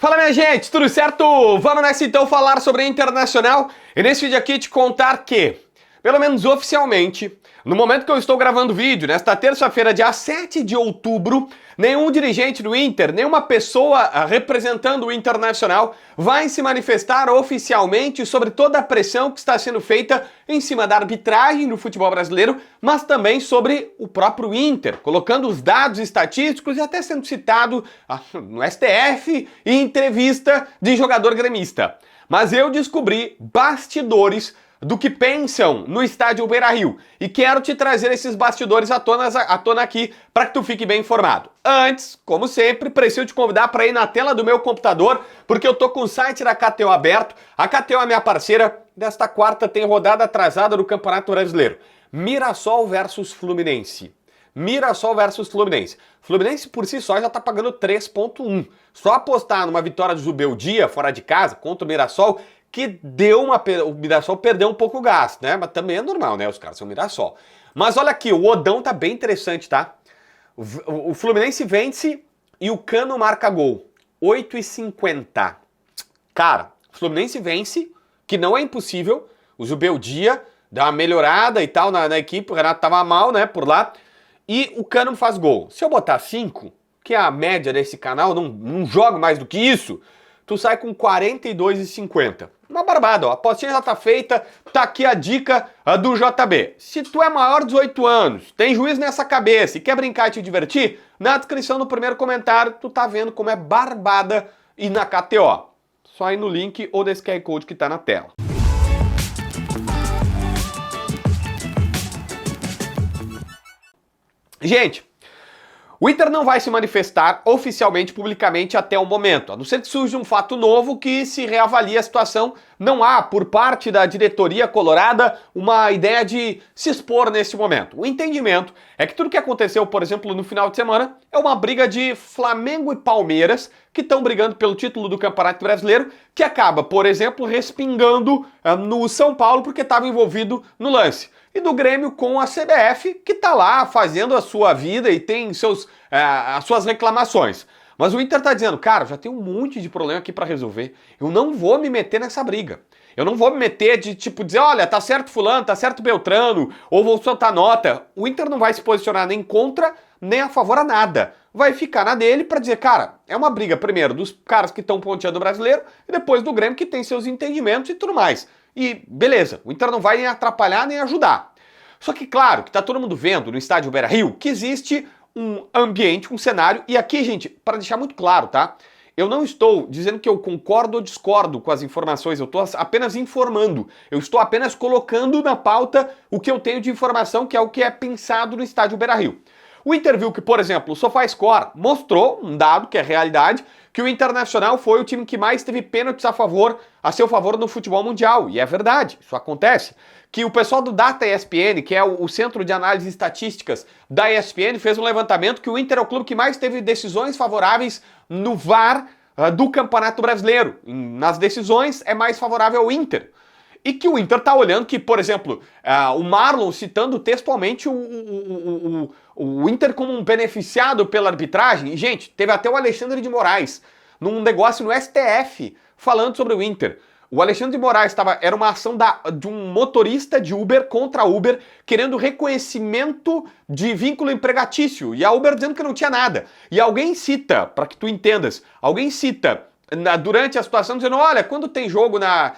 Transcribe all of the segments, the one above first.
Fala, minha gente, tudo certo? Vamos nessa então falar sobre a Internacional e nesse vídeo aqui te contar que, pelo menos oficialmente, no momento que eu estou gravando o vídeo, nesta terça-feira, dia 7 de outubro, nenhum dirigente do Inter, nenhuma pessoa representando o Internacional vai se manifestar oficialmente sobre toda a pressão que está sendo feita em cima da arbitragem do futebol brasileiro, mas também sobre o próprio Inter, colocando os dados estatísticos e até sendo citado no STF em entrevista de jogador gremista. Mas eu descobri bastidores do que pensam no estádio Beira-Rio e quero te trazer esses bastidores à tona aqui para que tu fique bem informado. Antes, como sempre, preciso te convidar para ir na tela do meu computador porque eu tô com o site da KTO aberto. A KTO é minha parceira. Desta quarta tem rodada atrasada do Campeonato Brasileiro. Mirassol versus Fluminense. Mirassol versus Fluminense. Fluminense por si só já tá pagando 3,1. Só apostar numa vitória do Zubeldia fora de casa contra o Mirassol que o Mirassol perdeu um pouco o gás, né? Mas também é normal, né? Os caras são Mirassol. Mas olha aqui, o Odão tá bem interessante, tá? O Fluminense vence e o Cano marca gol. 8,50. Cara, o Fluminense vence, que não é impossível. O Zubeldia dá uma melhorada e tal na equipe, o Renato tava mal, né, por lá. E o Cano faz gol. Se eu botar 5, que é a média desse canal, não jogo mais do que isso, tu sai com 42,50. Uma barbada, ó. A apostinha já tá feita, tá aqui a dica do JB. Se tu é maior de 18 anos, tem juiz nessa cabeça e quer brincar e te divertir, na descrição do primeiro comentário tu tá vendo como é barbada e na KTO. Só ir no link ou desse QR Code que tá na tela. Gente, o Inter não vai se manifestar oficialmente, publicamente, até o momento. A não ser que surja um fato novo que se reavalie a situação. Não há, por parte da diretoria colorada, uma ideia de se expor nesse momento. O entendimento é que tudo que aconteceu, por exemplo, no final de semana, é uma briga de Flamengo e Palmeiras, que estão brigando pelo título do Campeonato Brasileiro, que acaba, por exemplo, respingando no São Paulo, porque estava envolvido no lance. E do Grêmio com a CBF, que está lá fazendo a sua vida e tem as suas reclamações. Mas o Inter está dizendo, cara, já tem um monte de problema aqui para resolver. Eu não vou me meter nessa briga. Eu não vou me meter de tipo dizer, olha, tá certo fulano, tá certo Beltrano, ou vou soltar nota. O Inter não vai se posicionar nem contra, nem a favor a nada. Vai ficar na dele para dizer, cara, é uma briga primeiro dos caras que estão ponteando o brasileiro e depois do Grêmio que tem seus entendimentos e tudo mais. E beleza, o Inter não vai nem atrapalhar nem ajudar. Só que claro, que tá todo mundo vendo no estádio Beira-Rio que existe um ambiente, um cenário, e aqui, gente, para deixar muito claro, tá? Eu não estou dizendo que eu concordo ou discordo com as informações, eu estou apenas informando, eu estou apenas colocando na pauta o que eu tenho de informação, que é o que é pensado no estádio Beira-Rio. O Inter viu que, por exemplo, o SofaScore mostrou um dado que é realidade, que o Internacional foi o time que mais teve pênaltis a seu favor no futebol mundial. E é verdade, isso acontece. Que o pessoal do Data ESPN, que é o Centro de Análises Estatísticas da ESPN, fez um levantamento que o Inter é o clube que mais teve decisões favoráveis no VAR do Campeonato Brasileiro. Nas decisões é mais favorável ao Inter. E que o Inter tá olhando que, por exemplo, o Marlon citando textualmente o Inter como um beneficiado pela arbitragem. E, gente, teve até o Alexandre de Moraes num negócio no STF falando sobre o Inter. O Alexandre de Moraes era uma ação de um motorista de Uber contra a Uber, querendo reconhecimento de vínculo empregatício. E a Uber dizendo que não tinha nada. E alguém cita, para que tu entendas, durante a situação dizendo, olha, quando tem jogo na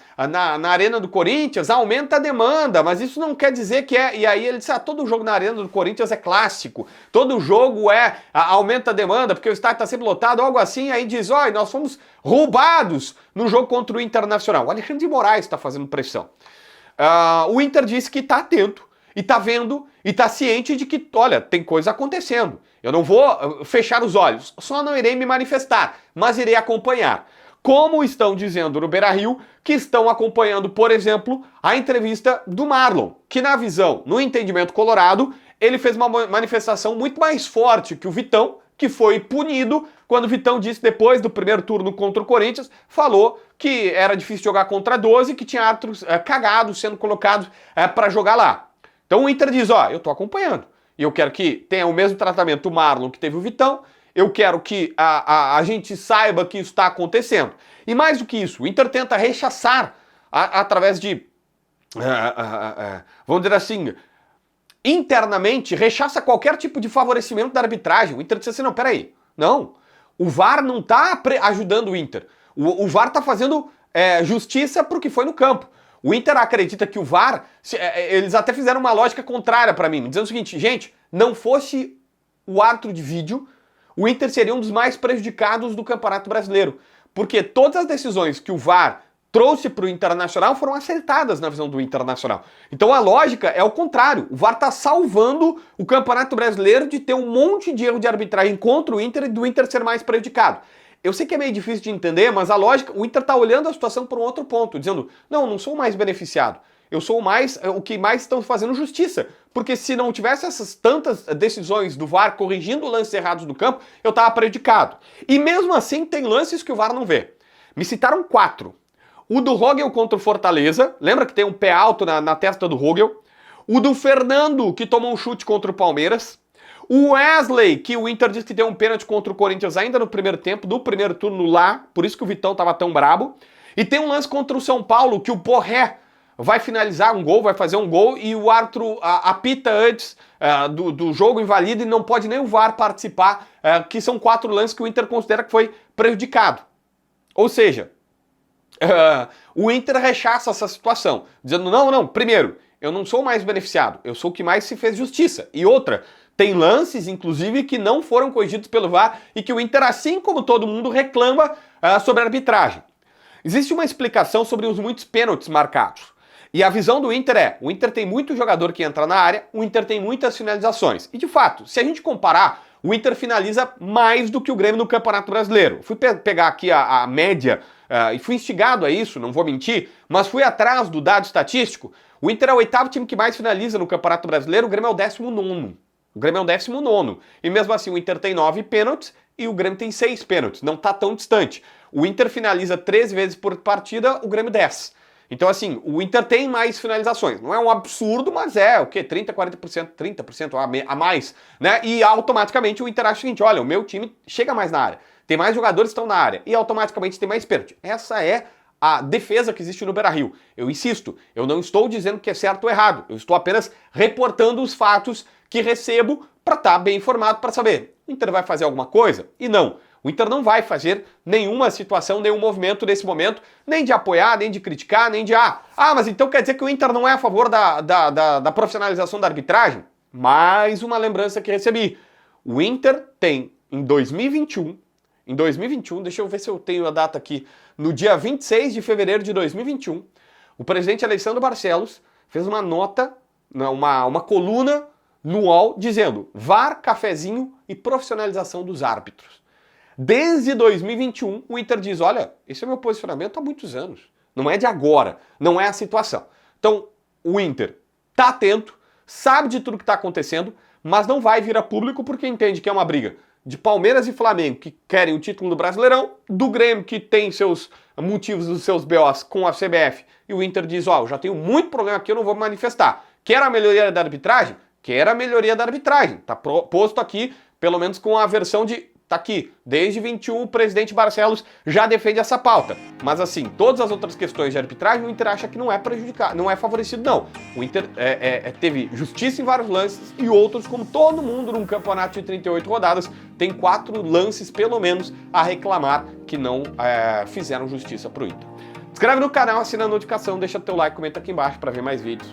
Arena do Corinthians, aumenta a demanda, mas isso não quer dizer que é... E aí ele disse, todo jogo na Arena do Corinthians é clássico, todo jogo aumenta a demanda, porque o estádio está sempre lotado, algo assim, aí diz, olha, nós fomos roubados no jogo contra o Internacional. O Alexandre de Moraes está fazendo pressão. O Inter disse que está atento, e tá vendo, e tá ciente de que, olha, tem coisa acontecendo. Eu não vou fechar os olhos, só não irei me manifestar, mas irei acompanhar. Como estão dizendo no Beira-Rio, que estão acompanhando, por exemplo, a entrevista do Marlon, que no entendimento colorado, ele fez uma manifestação muito mais forte que o Vitão, que foi punido quando o Vitão disse depois do primeiro turno contra o Corinthians, falou que era difícil jogar contra 12, que tinha árbitros cagados sendo colocados para jogar lá. Então o Inter diz, ó, eu tô acompanhando. E eu quero que tenha o mesmo tratamento o Marlon que teve o Vitão eu quero que a gente saiba que isso está acontecendo. E mais do que isso, o Inter tenta rechaçar através de, vamos dizer assim, internamente, rechaça qualquer tipo de favorecimento da arbitragem. O Inter diz assim, não, peraí, não, o VAR não está ajudando o Inter. O VAR está fazendo justiça para o que foi no campo. O Inter acredita que o VAR, eles até fizeram uma lógica contrária para mim, dizendo o seguinte, gente, não fosse o árbitro de vídeo, o Inter seria um dos mais prejudicados do Campeonato Brasileiro. Porque todas as decisões que o VAR trouxe para o Internacional foram acertadas na visão do Internacional. Então a lógica é o contrário. O VAR está salvando o Campeonato Brasileiro de ter um monte de erro de arbitragem contra o Inter e do Inter ser mais prejudicado. Eu sei que é meio difícil de entender, mas a lógica, o Inter está olhando a situação por um outro ponto, dizendo, não sou o mais beneficiado. Eu sou o que mais estão fazendo justiça. Porque se não tivesse essas tantas decisões do VAR corrigindo lances errados do campo, eu estava prejudicado. E mesmo assim tem lances que o VAR não vê. Me citaram 4. O do Rogel contra o Fortaleza, lembra que tem um pé alto na testa do Rogel? O do Fernando, que tomou um chute contra o Palmeiras. O Wesley, que o Inter disse que deu um pênalti contra o Corinthians ainda no primeiro tempo, do primeiro turno lá, por isso que o Vitão estava tão brabo. E tem um lance contra o São Paulo, que o Borré vai finalizar um gol, vai fazer um gol, e o árbitro apita antes do jogo, invalida, e não pode nem o VAR participar, que são 4 lances que o Inter considera que foi prejudicado. Ou seja, o Inter rechaça essa situação, dizendo, não, primeiro, eu não sou o mais beneficiado, eu sou o que mais se fez justiça. E outra, tem lances, inclusive, que não foram corrigidos pelo VAR e que o Inter, assim como todo mundo, reclama sobre a arbitragem. Existe uma explicação sobre os muitos pênaltis marcados. E a visão do Inter o Inter tem muito jogador que entra na área, o Inter tem muitas finalizações. E de fato, se a gente comparar, o Inter finaliza mais do que o Grêmio no Campeonato Brasileiro. Fui pegar aqui a média e fui instigado a isso, não vou mentir, mas fui atrás do dado estatístico. O Inter é o 8º time que mais finaliza no Campeonato Brasileiro, o Grêmio é o 19º. O Grêmio é o 19º. E mesmo assim o Inter tem 9 pênaltis e o Grêmio tem 6 pênaltis. Não está tão distante. O Inter finaliza 13 vezes por partida, o Grêmio 10. Então, assim, o Inter tem mais finalizações. Não é um absurdo, mas é o quê? 30%, 40%, 30% a mais, né? E automaticamente o Inter acha o seguinte, olha, o meu time chega mais na área. Tem mais jogadores que estão na área. E automaticamente tem mais pênalti. Essa é a defesa que existe no Beira-Rio. Eu insisto, eu não estou dizendo que é certo ou errado. Eu estou apenas reportando os fatos que recebo para estar bem informado, para saber, o Inter vai fazer alguma coisa? E não. O Inter não vai fazer nenhuma situação, nenhum movimento nesse momento, nem de apoiar, nem de criticar, nem de mas então quer dizer que o Inter não é a favor da profissionalização da arbitragem? Mais uma lembrança que recebi. O Inter tem, em 2021, deixa eu ver se eu tenho a data aqui, no dia 26 de fevereiro de 2021, o presidente Alessandro Barcelos fez uma nota, uma coluna no UOL, dizendo VAR, cafezinho e profissionalização dos árbitros. Desde 2021, o Inter diz, olha, esse é o meu posicionamento há muitos anos. Não é de agora, não é a situação. Então, o Inter está atento, sabe de tudo que está acontecendo, mas não vai vir a público porque entende que é uma briga de Palmeiras e Flamengo, que querem o título do Brasileirão, do Grêmio, que tem seus motivos, os seus BOs com a CBF, e o Inter diz, eu já tenho muito problema aqui, eu não vou me manifestar. Quer a melhoria da arbitragem? Quer a melhoria da arbitragem. Está posto aqui, pelo menos com a versão de... Tá aqui, desde 21 o presidente Barcelos já defende essa pauta. Mas assim, todas as outras questões de arbitragem, o Inter acha que não é prejudicado, não é favorecido, não. O Inter teve justiça em vários lances e outros, como todo mundo num campeonato de 38 rodadas, tem 4 lances, pelo menos, a reclamar que não fizeram justiça pro Inter. Se inscreve no canal, assina a notificação, deixa teu like, comenta aqui embaixo para ver mais vídeos.